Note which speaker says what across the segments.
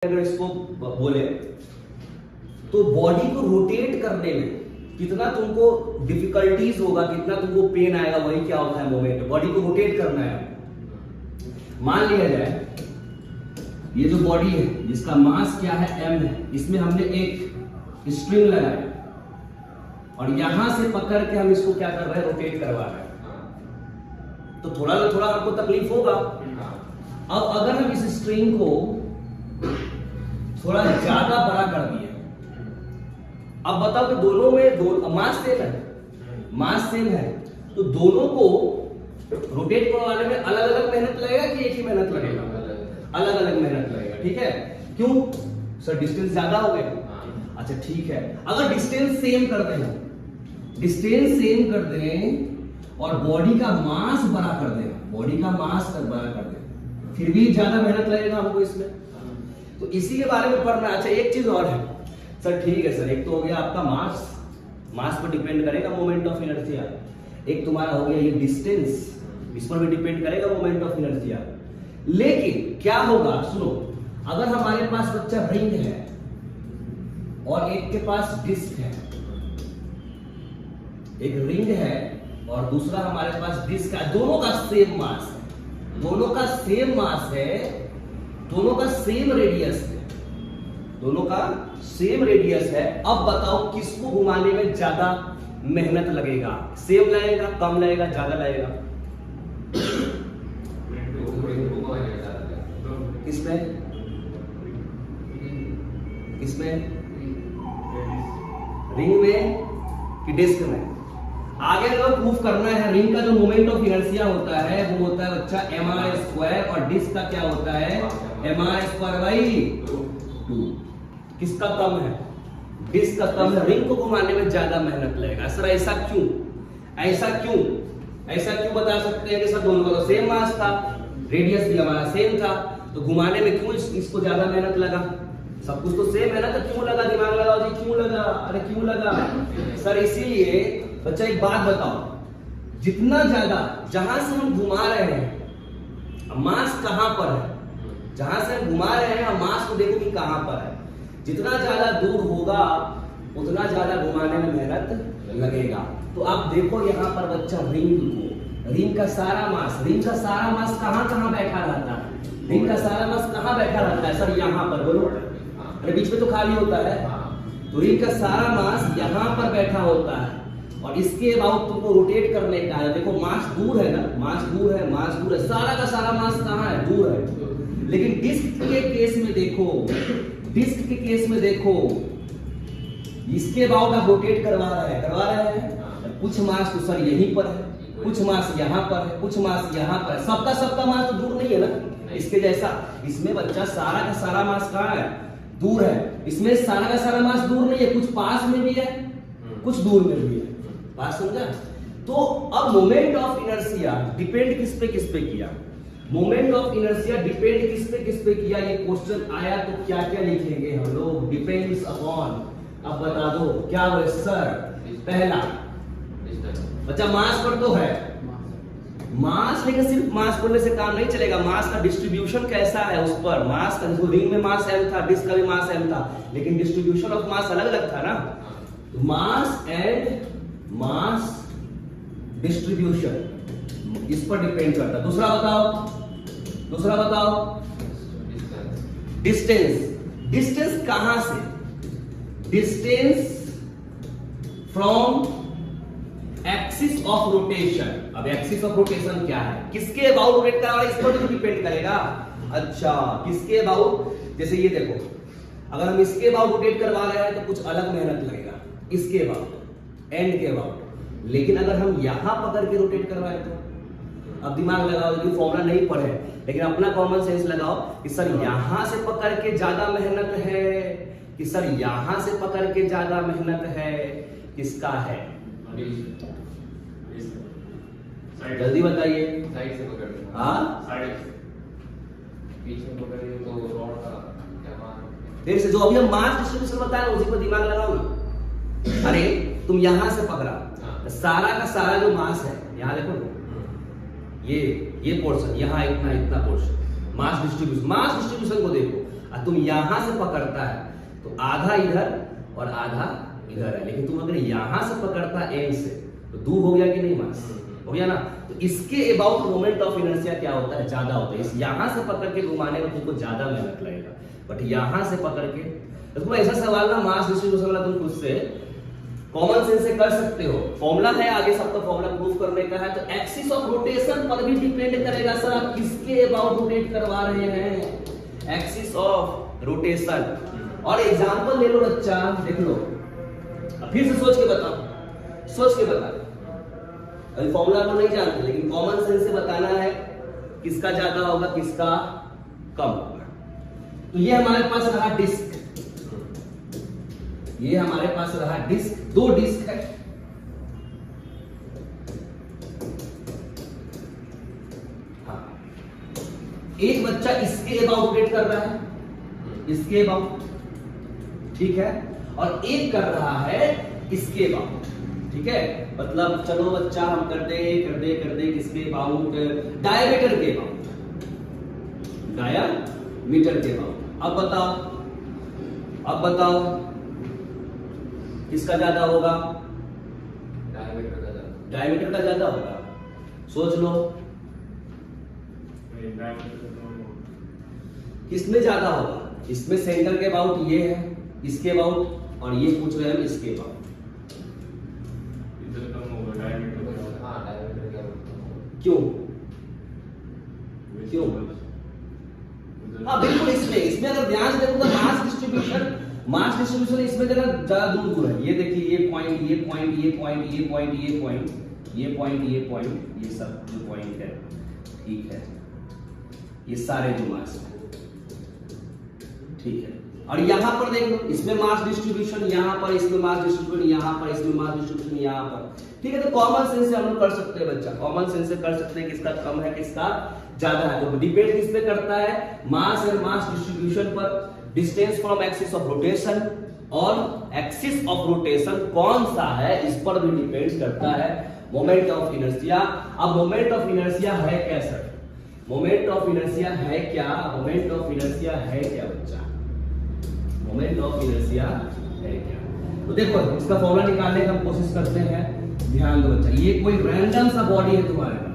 Speaker 1: अगर इसको बोले तो बॉडी को रोटेट करने में कितना तुमको डिफिकल्टीज होगा, कितना तुमको पेन आएगा, वही क्या होता है मोमेंट। बॉडी को रोटेट करना है। मान लिया जाए ये जो बॉडी है जिसका मास क्या है m है, इसमें हमने एक स्ट्रिंग लगाया और यहां से पकड़ के हम इसको क्या कर रहे हैं, रोटेट करवा रहे हैं। तो थोड़ा ना थोड़ा आपको तकलीफ होगा। अब अगर हम इस स्ट्रिंग को थोड़ा ज्यादा बड़ा कर दिए, अब बताओ कि दोनों में मास सेम है, मास सेम है, तो दोनों को रोटेट करवाने में अलग अलग मेहनत लगेगा कि एक ही मेहनत लगेगा? अलग अलग मेहनत लगेगा। ठीक है, क्यों सर? डिस्टेंस ज्यादा हो गया। अच्छा ठीक है, अगर डिस्टेंस सेम कर दें, डिस्टेंस सेम कर दें और बॉडी का मास बड़ा कर दें, बॉडी का मास बड़ा कर दें, फिर भी ज्यादा मेहनत लगेगा हमको इसमें। तो इसी के बारे में पढ़ना। अच्छा एक चीज और है सर, ठीक है सर, एक तो हो गया आपका मास, मास पर डिपेंड करेगा मोमेंट ऑफ इनर्शिया। एक तुम्हारा हो गया ये डिस्टेंस, इस पर भी डिपेंड करेगा मोमेंट ऑफ इनर्शिया। लेकिन क्या होगा, सुनो, अगर हमारे पास बच्चा रिंग है और एक के पास डिस्क है, एक रिंग है और दूसरा हमारे पास डिस्क है, दोनों का सेम मास है, दोनों का सेम मास है, दोनों का सेम रेडियस है, दोनों का सेम रेडियस है। अब बताओ किसको घुमाने में ज्यादा मेहनत लगेगा? सेम लगेगा, कम लगेगा, ज्यादा लगेगा? किसमें किसमें? रिंग में कि डिस्क में? आगे अगर प्रूफ करना है, रिंग का जो मोमेंट ऑफ इनर्शिया होता है वो होता है बच्चा mr² और डिस्क का क्या होता है, mr²/2। किसका कम है? डिस्क का कम है। रिंग को घुमाने में ज्यादा मेहनत लगेगा। सर ऐसा क्यों? ऐसा क्यों? ऐसा क्यों बता सकते हैं कि सर दोनों का तो सेम मास था, रेडियस भी हमारा सेम था, तो घुमाने में क्यों इसको ज्यादा मेहनत लगा? सब कुछ तो सेम है ना, तो क्यों लगा? दिमाग लगाओ जी, क्यों लगा? अरे क्यों लगा सर? इसीलिए बच्चा एक बात बताओ, जितना ज्यादा जहां से हम घुमा रहे हैं, मास कहां पर है, जहां से हम घुमा रहे हैं मास को देखो कि कहां पर है, जितना ज्यादा दूर होगा उतना ज्यादा घुमाने में मेहनत लगेगा। तो आप देखो यहाँ पर बच्चा रिंग को, रिंग का सारा मास, रिंग का सारा मास कहां कहां बैठा रहता है? रिंग का सारा मास कहां बैठा रहता है सर? यहाँ पर, बोलो। अरे बीच में तो खाली होता है। तो रिंग का सारा मास यहाँ पर बैठा होता है और इसके बाद तुमको रोटेट करने का है। देखो मास दूर है ना, मास दूर है, मास दूर है, सारा का सारा मास कहाँ है? दूर है। लेकिन डिस्क के केस में देखो, डिस्क के केस में देखो, इसके बाउंड आप रोटेट करवा रहे हैं, कुछ मास तो सर यहीं पर है, कुछ मास यहाँ पर है, कुछ मास यहाँ पर है, सबका सबका मास तो दूर नहीं है ना इसके जैसा। इसमें बच्चा सारा का सारा मास कहाँ है? दूर है। इसमें सारा का सारा मास दूर नहीं है, कुछ पास में भी है, कुछ दूर में भी है। बात समझा? तो अब मोमेंट ऑफ इनर्शिया डिपेंड किस पे किया? मोमेंट ऑफ इनर्शिया डिपेंड किस पे किया? ये क्वेश्चन आया तो क्या क्या लिखेंगे हम लोग? Depends upon. अब बता दो क्या हो सर? पहला बच्चा मास पर तो है, मास, लेकिन सिर्फ मास पढ़ने से काम नहीं चलेगा। मास का डिस्ट्रीब्यूशन कैसा है उस पर, मास का, रिंग में मास m था, डिस्क का भी मास m था, लेकिन डिस्ट्रीब्यूशन ऑफ मास अलग अलग था ना। तो मास एंड मास डिस्ट्रीब्यूशन इस पर डिपेंड करता है। दूसरा बताओ डिस्टेंस। डिस्टेंस कहां से? Distance from axis of rotation. अब एक्सिस ऑफ रोटेशन क्या है? किसके अबाउट रोटेट कर रहा है, इस पर भी डिपेंड करेगा। अच्छा किसके अबाउट? जैसे ये देखो, अगर हम इसके अबाउट रोटेट करवा रहे हैं तो कुछ अलग मेहनत लगेगा, इसके अबाउट, एंड के अबाउट। लेकिन अगर हम यहां पकड़ के रोटेट करवाए तो, अब दिमाग लगाओ, यदि फॉर्मूला नहीं पढ़े लेकिन अपना कॉमन सेंस लगाओ कि सर यहां से पकड़ के ज्यादा मेहनत है कि सर यहां से पकड़ के ज्यादा मेहनत है, किसका है? जल्दी बताइए।
Speaker 2: साइड से पकड़,
Speaker 1: हाँ
Speaker 2: साइड पीछे पकड़िए तो रॉड का क्या मान?
Speaker 1: फिर से जो अभी हम मास डिस्ट्रीब्यूशन बताया उसी पर दिमाग लगाओ ना। अरे तुम यहां से पकड़ा, सारा का सारा जो मास है, यहाँ देखो ये पोर्शन, यहाँ इतना इतना पोर्शन, मास डिस्ट्रीब्यूशन को देखो। और तुम यहां से पकड़ता है तो आधा इधर और आधा इधर है, लेकिन तुम अगर यहां से पकड़ता एंड से तो दूर हो गया कि नहीं मास, हो गया ना। तो इसके अबाउट मोमेंट ऑफ इनर्शिया क्या होता है, ज्यादा होता है। इस यहां से पकड़ के घुमाने में तुमको ज्यादा मेहनत लगेगा, बट यहां से पकड़ के तो तुम ऐसा सवाल ना मास डिस्ट्रीब्यूशन वाला तुम खुद से कॉमन सेंस से कर सकते हो। फॉर्मूला है आगे सबका, फॉर्मूला प्रूव करने का है। तो एक्सिस ऑफ रोटेशन पर भी डिपेंड करेगा सर आप किसके अबाउट रोटेट करवा रहे हैं, एक्सिस ऑफ रोटेशन। और एग्जांपल ले लो बच्चा, देख लो, फिर से सोच के बताओ, सोच के बता। अभी फॉर्मूला तो नहीं जानते, लेकिन कॉमन सेंस से बताना है किसका ज्यादा होगा किसका कम होगा। तो ये हमारे पास रहा डिस्क, ये हमारे पास रहा डिस्क, दो डिस्क है। हाँ, एक बच्चा इसके अबाउट रोटेट कर रहा है, इसके अबाउट, ठीक है, और एक कर रहा है इसके अबाउट, ठीक है। मतलब चलो बच्चा हम कर दे किसके अबाउट, डायमीटर के अबाउट, डायमीटर के अबाउट। अब बताओ किसका ज्यादा होगा, डायमीटर का ज्यादा होगा। सोच लो किसमें ज्यादा होगा, इसमें सेंटर के अबाउट ये है, इसके अबाउट, और ये पूछ रहे हैं इसके अबाउट। क्यों क्यों? हाँ बिल्कुल, इसमें अगर ध्यान से देखो तो मास डिस्ट्रीब्यूशन इसमें जरा ज्यादा दूर है। ये देखिए, ये पॉइंट, ये पॉइंट, ये पॉइंट, ये पॉइंट, ये पॉइंट, ये पॉइंट, ये पॉइंट, ये सब जो पॉइंट है, ठीक है, ये सारे जो मास है, ठीक है। और यहां पर देख लो, इसमें मास डिस्ट्रीब्यूशन यहां पर, इसमें मास डिस्ट्रीब्यूशन यहां पर, इसमें मास डिस्ट्रीब्यूशन यहां पर, ठीक है। तो कॉमन सेंस से हम लोग कर सकते हैं बच्चा, कॉमन सेंस से कर सकते हैं किसका कम है किसका ज्यादा है। तो डिपेंड किस पे करता है, मास एंड मास डिस्ट्रीब्यूशन पर, distance from axis of rotation, और एक्सिस ऑफ रोटेशन कौन सा है इस पर भी डिपेंड करता है मोमेंट ऑफ इनर्शिया। अब मोमेंट ऑफ इनर्शिया है क्या सर, मोमेंट ऑफ इनर्शिया है क्या, मोमेंट ऑफ इनर्शिया है क्या बच्चा, मोमेंट ऑफ इनर्शिया है क्या। तो देखो इसका फॉर्मूला निकालने की हम कोशिश करते हैं, ध्यान दो बच्चा। ये कोई रैंडम सा बॉडी है तुम्हारे पास,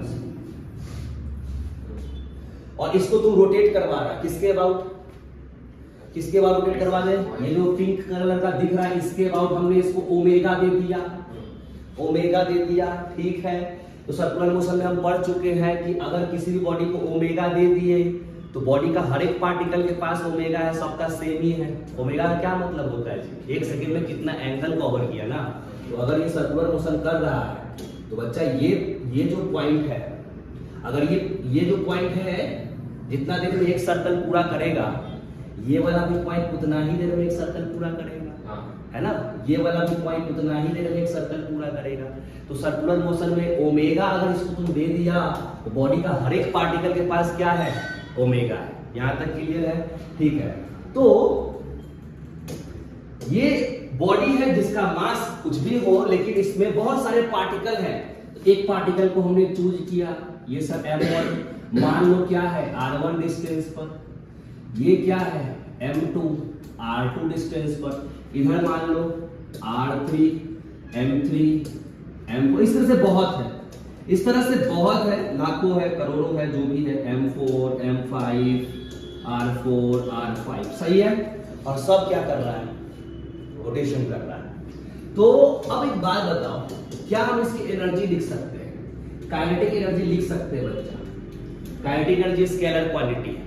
Speaker 1: और इसको तुम रोटेट करवा रहा है किसके अबाउट, किसके अबाउट रोटेट करवा दे, ये जो पिंक कलर का दिख रहा है इसके अबाउट हमने इसको ओमेगा दे दिया, ओमेगा दे दिया, ठीक है। तो सर्कुलर मोशन में हम पढ़ चुके हैं कि अगर किसी भी बॉडी को ओमेगा दे दिए तो बॉडी का हर एक पार्टिकल के पास ओमेगा है, सबका सेम ही है। ओमेगा का क्या मतलब होता है जी, एक सेकंड में कितना एंगल कवर किया ना। तो अगर ये सर्कुलर मोशन कर रहा है तो बच्चा ये जो पॉइंट है, अगर ये जो पॉइंट है जितना देर में एक सर्कल पूरा करेगा, ये वाला भी पॉइंट उतना ही देर में एक सर्कल पूरा करेगा, है ना। ये वाला भी पॉइंट उतना ही देर में एक सर्कल पूरा करेगा। तो सर्कुलर मोशन में ओमेगा अगर इसको तुम दे दिया तो बॉडी का हर एक पार्टिकल के पास क्या है, ओमेगा है। यहां तक क्लियर है, ठीक है। तो ये बॉडी है जिसका मास कुछ भी हो, लेकिन इसमें बहुत सारे पार्टिकल हैं। एक पार्टिकल को हमने चूज किया, ये सब M1 मान लो क्या है R1 डिस्टेंस पर, ये क्या है M2 R2 डिस्टेंस पर, इधर मान लो R3 M3 M4, इस तरह से बहुत है, इस तरह से बहुत है, लाखों है, करोड़ों है, जो भी है, M4 M5 R4 R5, सही है। और सब क्या कर रहा है, रोटेशन कर रहा है। तो अब एक बात बताओ, क्या हम इसकी एनर्जी लिख सकते हैं, काइनेटिक एनर्जी लिख सकते हैं बच्चा। काइनेटिक एनर्जी स्केलर क्वांटिटी है,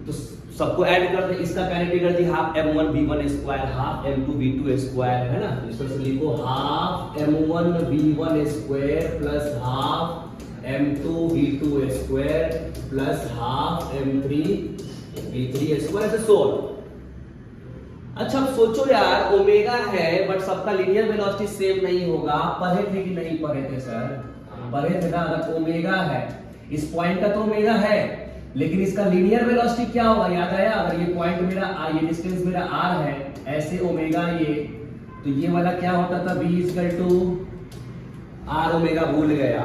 Speaker 1: तो सबको ऐड कर दे। इसका kinetic energy half m1 v1 square half m2 v2 square है ना। इस तरह से लिखो half m1 v1 square plus half m2 v2 square plus half m3 v3 square से 16। अच्छा अब सोचो यार, ओमेगा है बट सबका लीनियर वेलोसिटी सेम नहीं होगा। पढ़े थे कि नहीं पढ़े थे सर, पढ़े थे ना। अगर ओमेगा है, इस पॉइंट का तो ओमेगा है, लेकिन इसका लीनियर वेलोसिटी क्या होगा, याद आया। अगर ये पॉइंट मेरा ये डिस्टेंस मेरा r है, ऐसे ओमेगा ये, तो ये वाला क्या होता था v = r ओमेगा, भूल गया।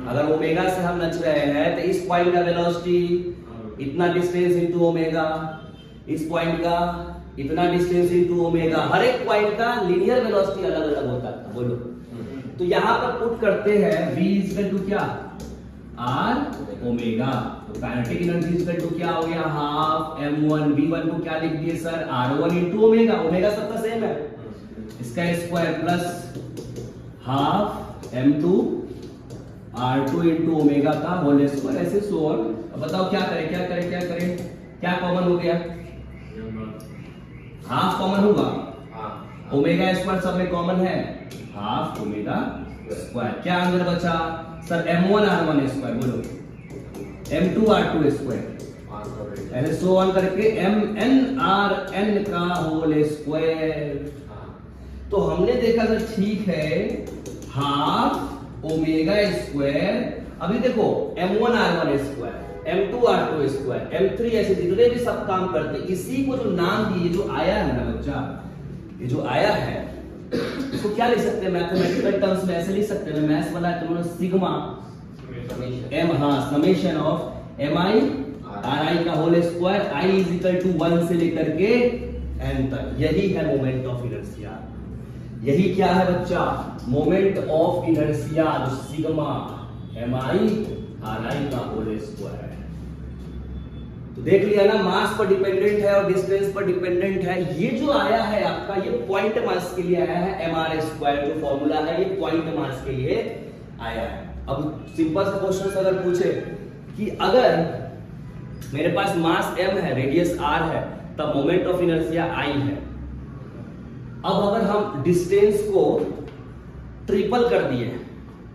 Speaker 1: अगर ओमेगा से हम नच रहे हैं तो इस पॉइंट का वेलोसिटी इतना डिस्टेंस इनटू ओमेगा, इस पॉइंट का इतना डिस्टेंस इनटू ओमेगा, हर एक पॉइंट का लीनियर वेलोसिटी अलग अलग होता था। बोलो, तो यहां पर पुट करते हैं v इक्वल टू क्या, r ओमेगा, तो काइनेटिक एनर्जी इक्वल टू क्या हो गया, हाफ m1 v1 को क्या लिख दिए sir, r1 into omega, omega सबका सेम है, इसका square plus half m2 r2 into omega का होल स्क्वायर, ऐसे सो ऑन। अब बताओ क्या करें, क्या करें, क्या करें, क्या कॉमन हो गया, हाफ कॉमन होगा, ओमेगा स्क्वायर सब में कॉमन है, हाफ ओमेगा स्क्वायर, क्या अंदर बचा सर, m1 r1 स्क्वायर, बोलो m2 r2 स्क्वायर, ऐसे सो ऑन करके mn rn का होल स्क्वायर। तो हमने देखा सर ठीक है, हाफ ओमेगा स्क्वायर, अभी देखो m1 r1 square, m2 r2 square, m3, ऐसे जितने भी सब काम करते, इसी को जो नाम दिए, जो आया है ना बच्चा, ये जो आया है इसको क्या लिख सकते हैं मैथमेटिकल टर्म्स में, ऐसे लिख सकते हैं, मैथ्स वाला है तो सिग्मा m, हाँ समेशन ऑफ mi ri का whole square, i is equal to 1 से लेकर के n तक, यही है मोमेंट ऑफ इनर्शिया। यही क्या है बच्चा, मोमेंट ऑफ इनर्शिया, जो सिग्मा mi ri का होल स्क्वायर है। तो देख लिया ना, मास पर डिपेंडेंट है और डिस्टेंस पर डिपेंडेंट है। ये जो आया है आपका, ये पॉइंट मास के लिए आया है, mr स्क्वायर जो फॉर्मूला है, ये पॉइंट मास के लिए आया है। अब सिंपल सा क्वेश्चन अगर पूछे कि अगर मेरे पास मास m है, रेडियस r है, तब मोमेंट ऑफ इनर्शिया I है। अब अगर हम डिस्टेंस को ट्रिपल कर दिए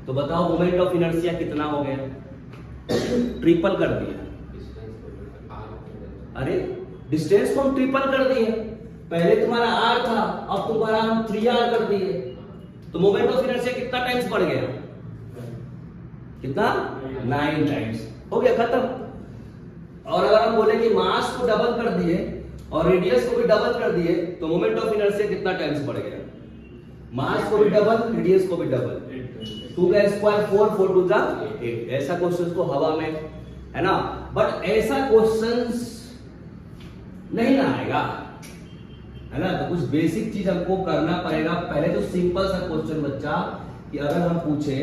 Speaker 1: तो बताओ मोमेंट ऑफ इनर्शिया कितना हो गया, ट्रिपल कर दिया, अरे डिस्टेंस को हम ट्रिपल कर दिए, पहले तुम्हारा r था, अब तुम्हारा हम 3r कर दिए, तो मोमेंट ऑफ इनर्शिया कितना टाइम्स बढ़ गया, कितना 9 टाइम्स, हो गया खत्म। और अगर हम बोले कि मास को डबल कर दिए और रेडियस को भी डबल कर दिए तो मोमेंट ऑफ इनर्शिया कितना टाइम्स बढ़ गया, मास को भी डबल, रेडियस को भी डबल, 2 का स्क्वायर 4, 4 2 जा 8। ऐसा क्वेश्चन तो हवा में है ना, बट ऐसा क्वेश्चन नहीं ना आएगा, है ना, तो कुछ बेसिक चीज हमको करना पड़ेगा। पहले तो सिंपल सा क्वेश्चन बच्चा, कि अगर हम पूछे,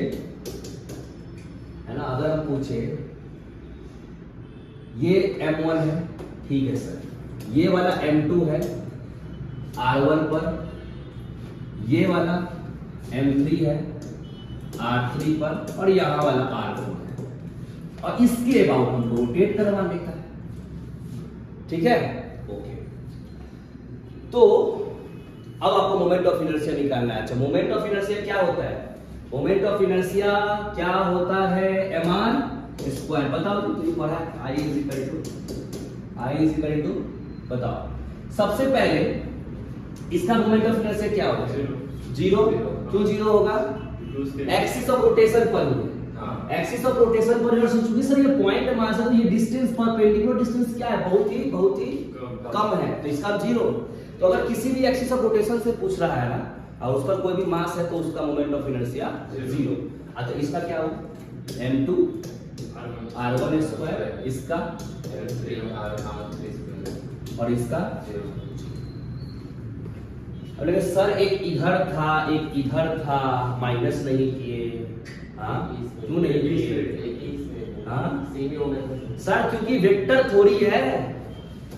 Speaker 1: है ना, अगर हम पूछे ये m1 है, ठीक है सर, ये वाला m2 है r1 पर, ये वाला m3 है r3 पर, और यहां वाला r4 है, और इसके अबाउट हमको रोटेट करवाने का है, ठीक है, ओके। तो अब आपको मोमेंट ऑफ इनर्शिया निकालना है। अच्छा, मोमेंट ऑफ इनर्शिया क्या होता है, मोमेंट ऑफ इनर्शिया क्या होता है, mr स्क्वायर, बताओ तुमने पढ़ा है, I इज इक्वल टू, बताओ सबसे पहले इसका मोमेंट ऑफ इनर्शिया क्या होगा, जीरो, क्यों जीरो होगा, एक्सिस ऑफ रोटेशन पर, एक्सिस ऑफ रोटेशन पर चूंकि सर ये पॉइंट मास है, तो ये डिस्टेंस परपेंडिकुलर डिस्टेंस क्या है, बहुत ही कम है, तो इसका जीरो। तो अगर किसी भी एक्सिस ऑफ रोटेशन से पूछ रहा है ना, और उस पर कोई भी मास है, तो उसका मोमेंट ऑफ इनर्शिया जीरो। अच्छा, इसका क्या होगा, m2 r1 स्क्वायर, इसका और इसका, अब लेकिन सर एक इधर था एक इधर था, माइनस नहीं किए, हाँ क्यों नहीं किए, हाँ सर क्योंकि वेक्टर थोड़ी है,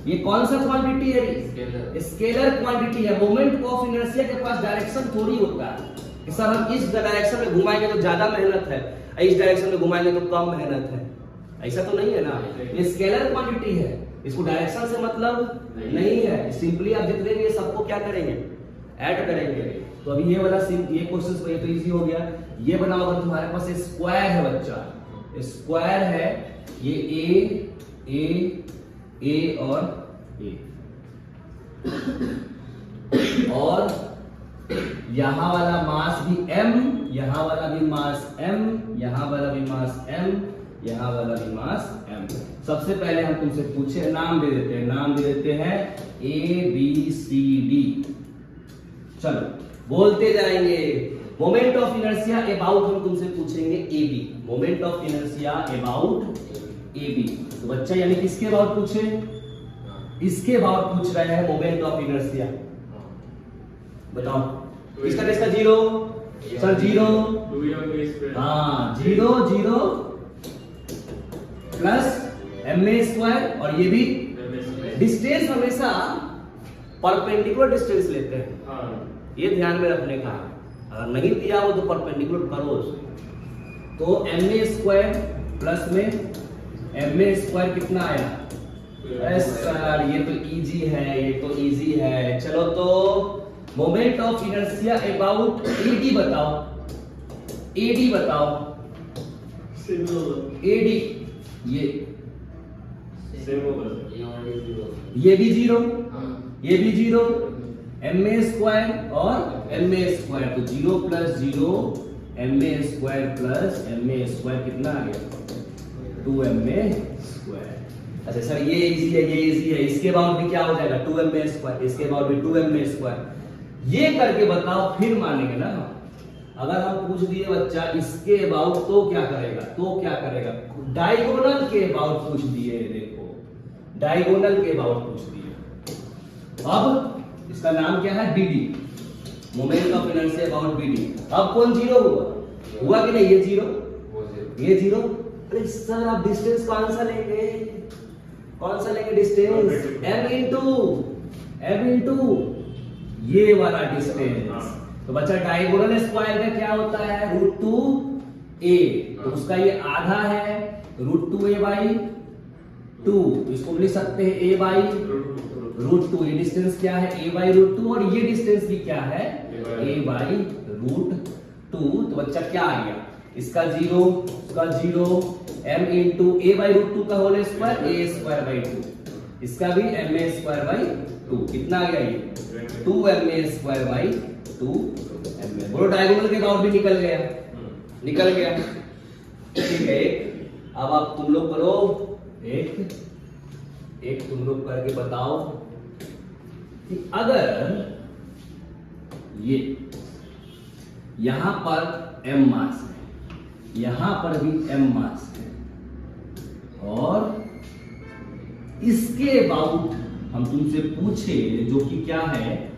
Speaker 1: ये कौन सा क्वांटिटी है, स्केलर क्वांटिटी है। मोमेंट ऑफ इनर्शिया के पास डायरेक्शन थोड़ी होता है कि सर हम इस डायरेक्शन में घुमाएंगे तो ज्यादा मेहनत है, इस डायरेक्शन में घुमाएंगे तो कम मेहनत है, ऐसा तो नहीं है ना, ये स्केलर क्वांटिटी है, इसको डायरेक्शन से मतलब नहीं है। सिंपली आप जितने भी सबको क्या करेंगे, ऐड करेंगे। तो अभी ये वाला ये क्वेश्चन ये तो इजी हो गया। ये बनाओ, अगर तुम्हारे पास स्क्वायर है बच्चा, स्क्वायर है, ये ए और ए, और यहां वाला मास भी m, यहां वाला भी मास m, यहां वाला भी मास m, यहां वाला भी मास m। सबसे पहले हम तुमसे पूछे, नाम दे देते हैं ABCD। चलो बोलते जाएंगे। मोमेंट ऑफ इनर्शिया अबाउट हम तुमसे पूछेंगे AB, moment of inertia about AB। तो बच्चा यानी किसके अबाउट पूछे, इसके अबाउट पूछ रहे हैं मोमेंट ऑफ इनर्शिया। बताओ किसका किसका जीरो सर, जीरो हाँ, zero zero plus MA square, और ये भी डिस्टेंस हमेशा परपेंडिकुलर डिस्टेंस लेते हैं, ये ध्यान में रखने का है। अगर नहीं दिया हो तो परपेंडिकुलर करो उसको। तो एमए स्क्वायर प्लस में एमए स्क्वायर कितना आया? अरे सर ये तो इजी है, ये तो इजी है। चलो तो moment of inertia about AD बताओ, एडी बताओ, एडी ये भी जीरो, ये भी जीरो, एमए स्क्वायर और एमए स्क्वायर, तो zero plus zero MA square plus MA square कितना आ गया? 2ma square. अच्छा सर ये इजी है, ये इजी है, इसके बाद भी क्या हो जाएगा? 2ma स्क्वायर, इसके बाद भी 2ma स्क्वायर। ये करके बताओ फिर मानेंगे ना। अगर हम पूछ दिए बच्चा इसके अबाउट तो क्या करेगा? तो क्या करेगा? डायगोनल के अबाउट पूछ दिए, देखो डायगोनल के अबाउट पूछ दिए। अब इसका नाम क्या है? BD, moment of inertia about BD. अब कौन जीरो हुआ? हुआ कि नहीं? ये जीरो, ये जीरो। अरे सर आप डिस्टेंस कौन सा लेंगे? कौन सा लेंगे डिस्टेंस? m इंटू ये वाला डिस्टेंस। तो बच्चा डायगोनल स्क्वायर का क्या होता है? √2a, तो उसका ये आधा है √2a/2, इसको लिख सकते हैं a/√2। ये डिस्टेंस क्या है? a/√2, और ये डिस्टेंस भी क्या है? a/√2। तो बच्चा क्या आ गया? इसका जीरो, इसका जीरो, m इंटू a/√2 का होल स्क्वायर, a²/2, इसका भी ma²/2, कितना आ गया ये? 2ma²/2 ma। बोलो डायगोनल के अबाउट भी निकल गया, निकल गया। ठीक है, अब आप तुम लोग करो, एक तुम लोग करके बताओ कि अगर ये यहां पर m मास है, यहां पर भी m मास है, और इसके अबाउट हम तुमसे पूछे जो कि क्या है?